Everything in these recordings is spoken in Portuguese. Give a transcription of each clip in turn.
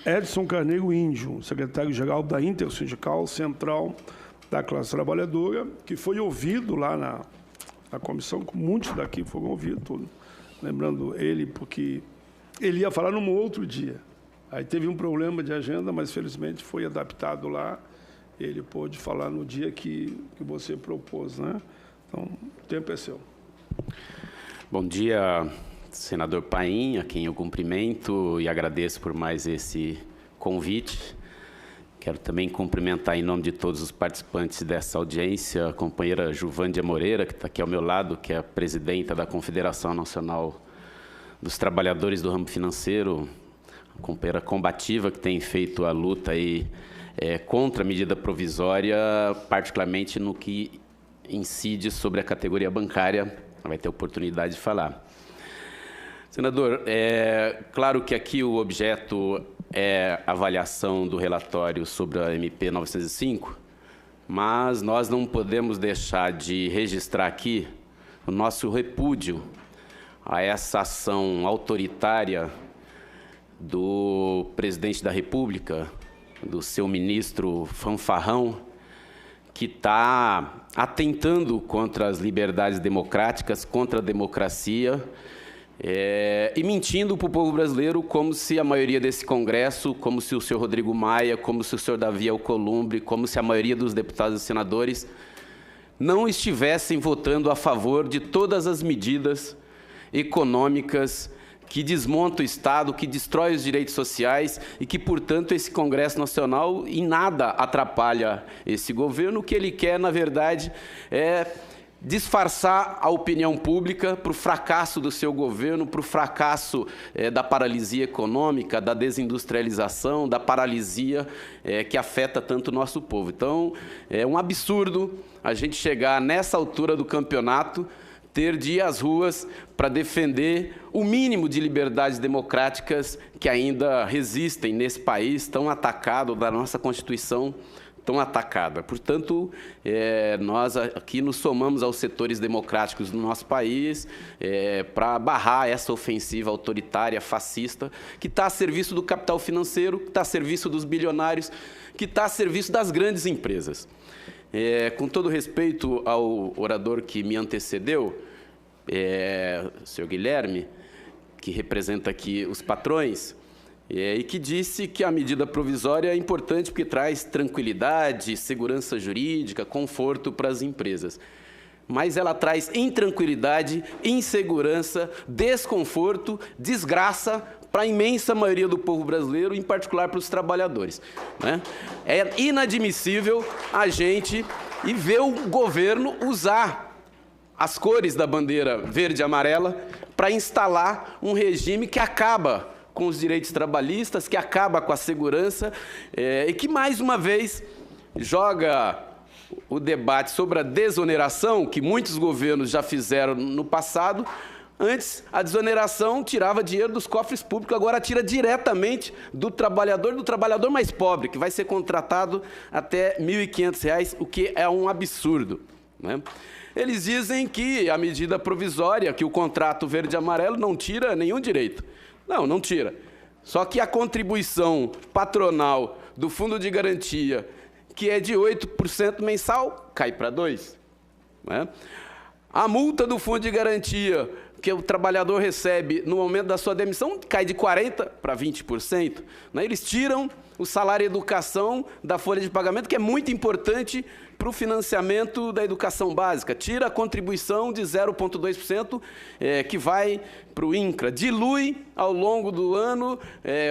Edson Carneiro Índio, secretário-geral da Intersindical Central da Classe Trabalhadora, que foi ouvido lá na comissão, muitos daqui foram ouvidos, tudo. Lembrando ele, porque ele ia falar num outro dia. Aí teve um problema de agenda, mas felizmente foi adaptado lá. Ele pôde falar no dia que você propôs, né? Então, o tempo é seu. Bom dia, senador Paim, a quem eu cumprimento e agradeço por mais esse convite. Quero também cumprimentar em nome de todos os participantes dessa audiência a companheira Juvândia Moreira, que está aqui ao meu lado, que é a presidenta da Confederação Nacional dos Trabalhadores do Ramo Financeiro, a companheira combativa que tem feito a luta aí, contra a medida provisória, particularmente no que incide sobre a categoria bancária. Vai ter oportunidade de falar. Senador, claro que aqui o objeto é a avaliação do relatório sobre a MP 905, mas nós não podemos deixar de registrar aqui o nosso repúdio a essa ação autoritária do presidente da República, do seu ministro fanfarrão, que está atentando contra as liberdades democráticas, contra a democracia, e mentindo para o povo brasileiro como se a maioria desse Congresso, como se o senhor Rodrigo Maia, como se o senhor Davi Alcolumbre, como se a maioria dos deputados e senadores não estivessem votando a favor de todas as medidas econômicas que desmontam o Estado, que destrói os direitos sociais e que, portanto, esse Congresso Nacional em nada atrapalha esse governo. O que ele quer, na verdade, é disfarçar a opinião pública para o fracasso do seu governo, para o fracasso da paralisia econômica, da desindustrialização, da paralisia que afeta tanto o nosso povo. Então, é um absurdo a gente chegar nessa altura do campeonato, ter de ir às ruas para defender o mínimo de liberdades democráticas que ainda resistem nesse país tão atacado, da nossa Constituição tão atacada. Portanto, nós aqui nos somamos aos setores democráticos do nosso país para barrar essa ofensiva autoritária, fascista, que está a serviço do capital financeiro, que está a serviço dos bilionários, que está a serviço das grandes empresas. Com todo respeito ao orador que me antecedeu, o senhor Guilherme, que representa aqui os patrões, e que disse que a medida provisória é importante porque traz tranquilidade, segurança jurídica, conforto para as empresas. Mas ela traz intranquilidade, insegurança, desconforto, desgraça para a imensa maioria do povo brasileiro, em particular para os trabalhadores, né? É inadmissível a gente ver o governo usar as cores da bandeira verde e amarela para instalar um regime que acaba com os direitos trabalhistas, que acaba com a segurança e que, mais uma vez, joga o debate sobre a desoneração, que muitos governos já fizeram no passado. Antes, a desoneração tirava dinheiro dos cofres públicos, agora tira diretamente do trabalhador mais pobre, que vai ser contratado até R$ 1.500, o que é um absurdo, né? Eles dizem que a medida provisória, que o contrato verde e amarelo não tira nenhum direito. Não, não tira. Só que a contribuição patronal do Fundo de Garantia, que é de 8% mensal, cai para 2%. Né? A multa do Fundo de Garantia, que o trabalhador recebe no momento da sua demissão, cai de 40% para 20%. Né? Eles tiram o salário e educação da folha de pagamento, que é muito importante para o financiamento da educação básica. Tira a contribuição de 0,2% que vai para o INCRA. Dilui ao longo do ano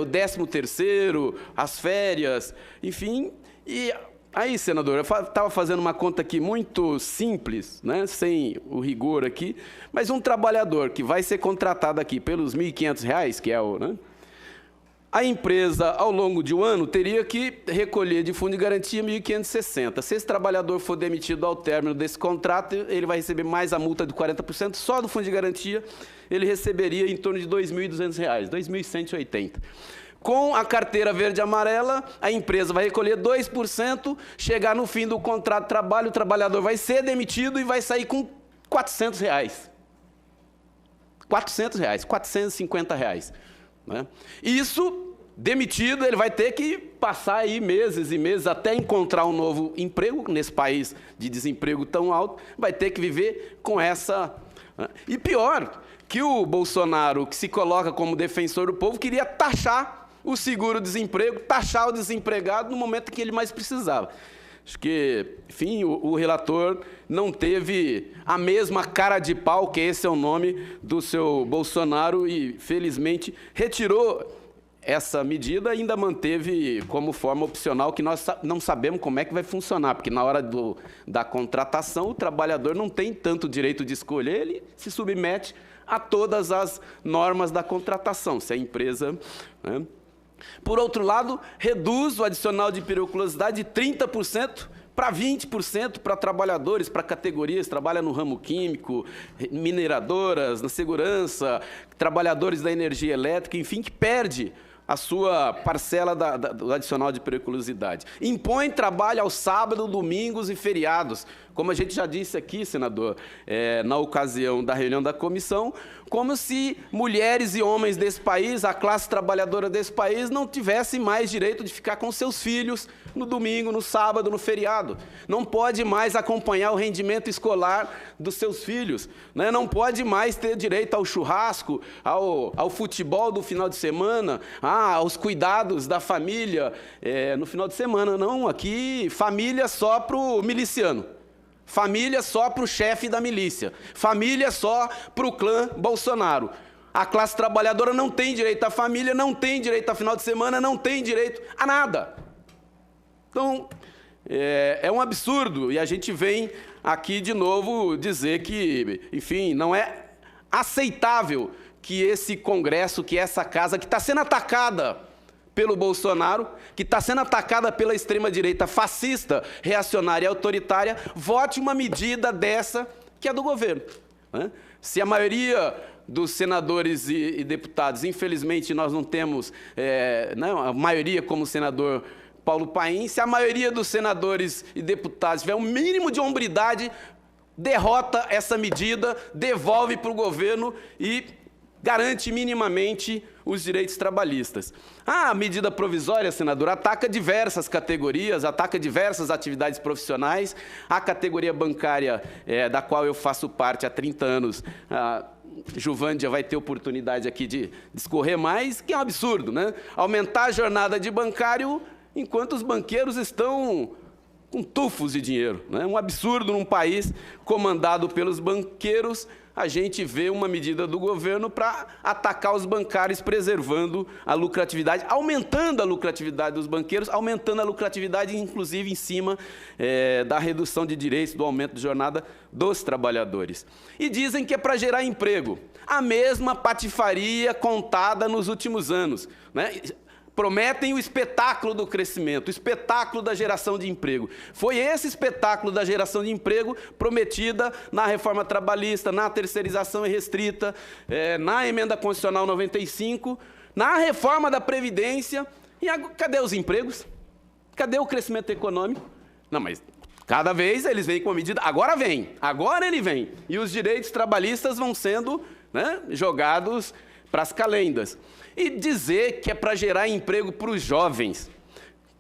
o 13º, as férias, enfim. E aí, senador, eu estava fazendo uma conta aqui muito simples, né, sem o rigor aqui, mas um trabalhador que vai ser contratado aqui pelos R$ 1.500, que é o... Né, a empresa, ao longo de um ano, teria que recolher de fundo de garantia 1.560. Se esse trabalhador for demitido ao término desse contrato, ele vai receber mais a multa de 40%. Só do fundo de garantia, ele receberia em torno de R$ 2.200, R$ 2.180. Com a carteira verde e amarela, a empresa vai recolher 2%, chegar no fim do contrato de trabalho, o trabalhador vai ser demitido e vai sair com R$ 400. R$ 400, R$ 450. Né? Isso demitido, ele vai ter que passar aí meses e meses até encontrar um novo emprego, nesse país de desemprego tão alto, vai ter que viver com essa... E pior, que o Bolsonaro, que se coloca como defensor do povo, queria taxar o seguro-desemprego, taxar o desempregado no momento em que ele mais precisava. Acho que, enfim, o relator não teve a mesma cara de pau, que esse é o nome do seu Bolsonaro, e, felizmente, retirou essa medida, ainda manteve como forma opcional, que nós não sabemos como é que vai funcionar, porque na hora da contratação o trabalhador não tem tanto direito de escolher, ele se submete a todas as normas da contratação, se a empresa... Né? Por outro lado, reduz o adicional de periculosidade de 30% para 20% para trabalhadores, para categorias que trabalham no ramo químico, mineradoras, na segurança, trabalhadores da energia elétrica, enfim, que perde a sua parcela do adicional de periculosidade. Impõe trabalho aos sábados, domingos e feriados, como a gente já disse aqui, senador, na ocasião da reunião da comissão, como se mulheres e homens desse país, a classe trabalhadora desse país, não tivessem mais direito de ficar com seus filhos no domingo, no sábado, no feriado. Não pode mais acompanhar o rendimento escolar dos seus filhos, né? Não pode mais ter direito ao churrasco, ao futebol do final de semana, aos cuidados da família no final de semana. Não, aqui família só para o miliciano. Família só para o chefe da milícia. Família só para o clã Bolsonaro. A classe trabalhadora não tem direito à família, não tem direito a final de semana, não tem direito a nada. Então, é um absurdo. E a gente vem aqui de novo dizer que, enfim, não é aceitável que esse Congresso, que essa casa, que está sendo atacada pelo Bolsonaro, que está sendo atacada pela extrema-direita fascista, reacionária e autoritária, vote uma medida dessa que é do governo. Né? Se a maioria dos senadores e deputados, infelizmente nós não temos a maioria como o senador Paulo Paim, se a maioria dos senadores e deputados tiver um mínimo de hombridade, derrota essa medida, devolve para o governo e garante minimamente os direitos trabalhistas. A medida provisória, senador, ataca diversas categorias, ataca diversas atividades profissionais. A categoria bancária, da qual eu faço parte há 30 anos, a Juvândia vai ter oportunidade aqui de discorrer mais, que é um absurdo, né? Aumentar a jornada de bancário enquanto os banqueiros estão com tufos de dinheiro, né? Um absurdo num país comandado pelos banqueiros. A gente vê uma medida do governo para atacar os bancários, preservando a lucratividade, aumentando a lucratividade dos banqueiros, aumentando a lucratividade, inclusive, em cima da redução de direitos, do aumento de jornada dos trabalhadores. E dizem que é para gerar emprego. A mesma patifaria contada nos últimos anos, né? Prometem o espetáculo do crescimento, o espetáculo da geração de emprego. Foi esse espetáculo da geração de emprego prometida na reforma trabalhista, na terceirização irrestrita, na emenda constitucional 95, na reforma da Previdência. E cadê os empregos? Cadê o crescimento econômico? Não, mas cada vez eles vêm com a medida. Agora ele vem. E os direitos trabalhistas vão sendo, né, jogados para as calendas. E dizer que é para gerar emprego para os jovens,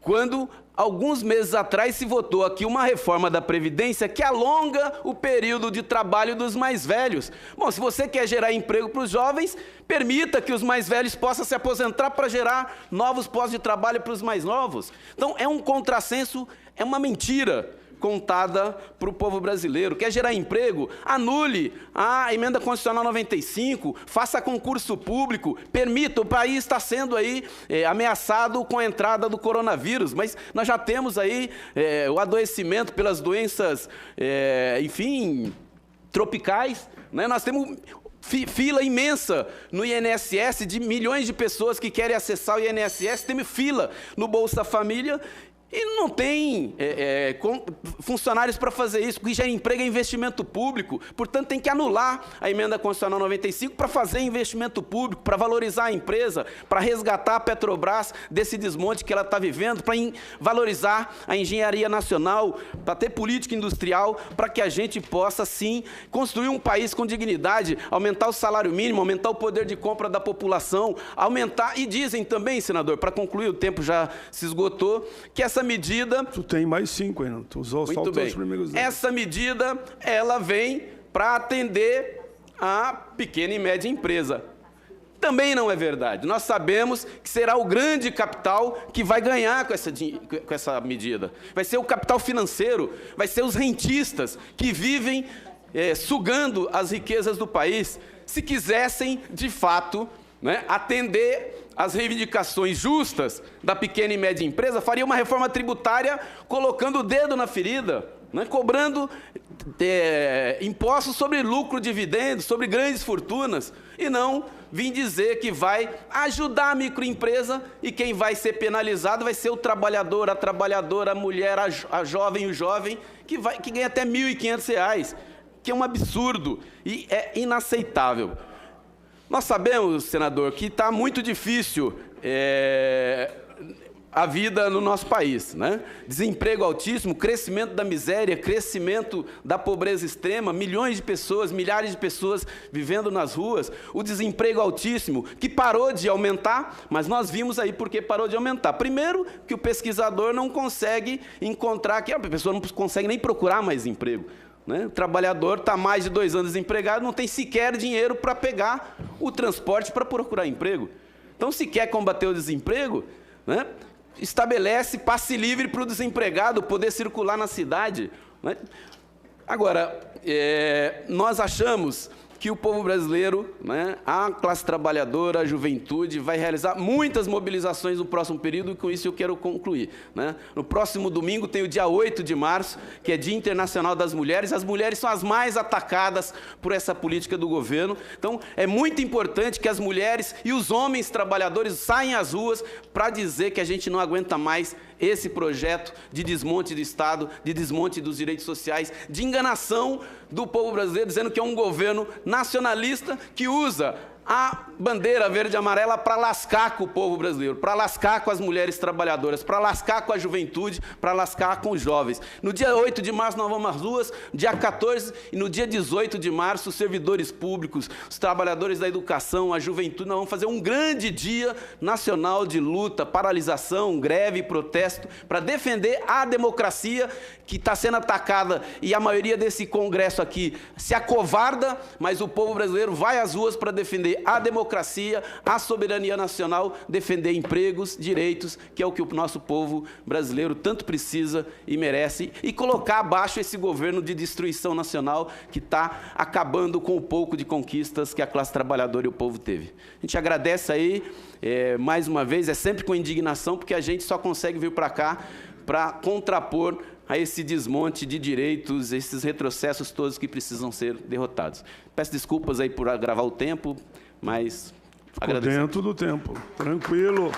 quando alguns meses atrás se votou aqui uma reforma da Previdência que alonga o período de trabalho dos mais velhos. Bom, se você quer gerar emprego para os jovens, permita que os mais velhos possam se aposentar para gerar novos postos de trabalho para os mais novos. Então, é um contrassenso, é uma mentira contada para o povo brasileiro. Quer gerar emprego? Anule a emenda constitucional 95, faça concurso público, permita, o país está sendo aí ameaçado com a entrada do coronavírus, mas nós já temos aí o adoecimento pelas doenças, enfim, tropicais, né? Nós temos fila imensa no INSS de milhões de pessoas que querem acessar o INSS, temos fila no Bolsa Família. E não tem funcionários para fazer isso, porque gera emprego é investimento público. Portanto, tem que anular a Emenda Constitucional 95 para fazer investimento público, para valorizar a empresa, para resgatar a Petrobras desse desmonte que ela está vivendo, para valorizar a engenharia nacional, para ter política industrial, para que a gente possa, sim, construir um país com dignidade, aumentar o salário mínimo, aumentar o poder de compra da população, aumentar... E dizem também, senador, para concluir, o tempo já se esgotou, que essa medida... Tu tem mais 5 ainda, tu usou só os teus primeiros 10. Essa medida, ela vem para atender a pequena e média empresa. Também não é verdade. Nós sabemos que será o grande capital que vai ganhar com essa medida. Vai ser o capital financeiro, vai ser os rentistas que vivem sugando as riquezas do país. Se quisessem, de fato, né, atender as reivindicações justas da pequena e média empresa, faria uma reforma tributária colocando o dedo na ferida, né, cobrando impostos sobre lucro, dividendos, sobre grandes fortunas, e não vir dizer que vai ajudar a microempresa e quem vai ser penalizado vai ser o trabalhador, a trabalhadora, a mulher, a jovem, o jovem, que ganha até R$ 1.500, que é um absurdo e é inaceitável. Nós sabemos, senador, que está muito difícil a vida no nosso país, né? Desemprego altíssimo, crescimento da miséria, crescimento da pobreza extrema, milhões de pessoas, milhares de pessoas vivendo nas ruas, o desemprego altíssimo, que parou de aumentar, mas nós vimos aí por que parou de aumentar. Primeiro, que o pesquisador não consegue encontrar, que a pessoa não consegue nem procurar mais emprego. O trabalhador está mais de 2 anos desempregado, não tem sequer dinheiro para pegar o transporte para procurar emprego. Então, se quer combater o desemprego, né, estabelece passe livre para o desempregado poder circular na cidade. Né? Agora, nós achamos que o povo brasileiro, né, a classe trabalhadora, a juventude, vai realizar muitas mobilizações no próximo período, e com isso eu quero concluir. Né? No próximo domingo tem o dia 8 de março, que é Dia Internacional das Mulheres. As mulheres são as mais atacadas por essa política do governo. Então, é muito importante que as mulheres e os homens trabalhadores saiam às ruas para dizer que a gente não aguenta mais esse projeto de desmonte do Estado, de desmonte dos direitos sociais, de enganação do povo brasileiro, dizendo que é um governo nacionalista que usa a bandeira verde e amarela para lascar com o povo brasileiro, para lascar com as mulheres trabalhadoras, para lascar com a juventude, para lascar com os jovens. No dia 8 de março nós vamos às ruas, dia 14 e no dia 18 de março os servidores públicos, os trabalhadores da educação, a juventude, nós vamos fazer um grande dia nacional de luta, paralisação, greve e protesto para defender a democracia que está sendo atacada, e a maioria desse congresso aqui se acovarda, mas o povo brasileiro vai às ruas para defender a democracia, a soberania nacional, defender empregos, direitos, que é o que o nosso povo brasileiro tanto precisa e merece, e colocar abaixo esse governo de destruição nacional que está acabando com o pouco de conquistas que a classe trabalhadora e o povo teve. A gente agradece aí, mais uma vez, é sempre com indignação, porque a gente só consegue vir para cá para contrapor a esse desmonte de direitos, esses retrocessos todos que precisam ser derrotados. Peço desculpas aí por agravar o tempo, mas agradeço. Dentro do tempo, tranquilo.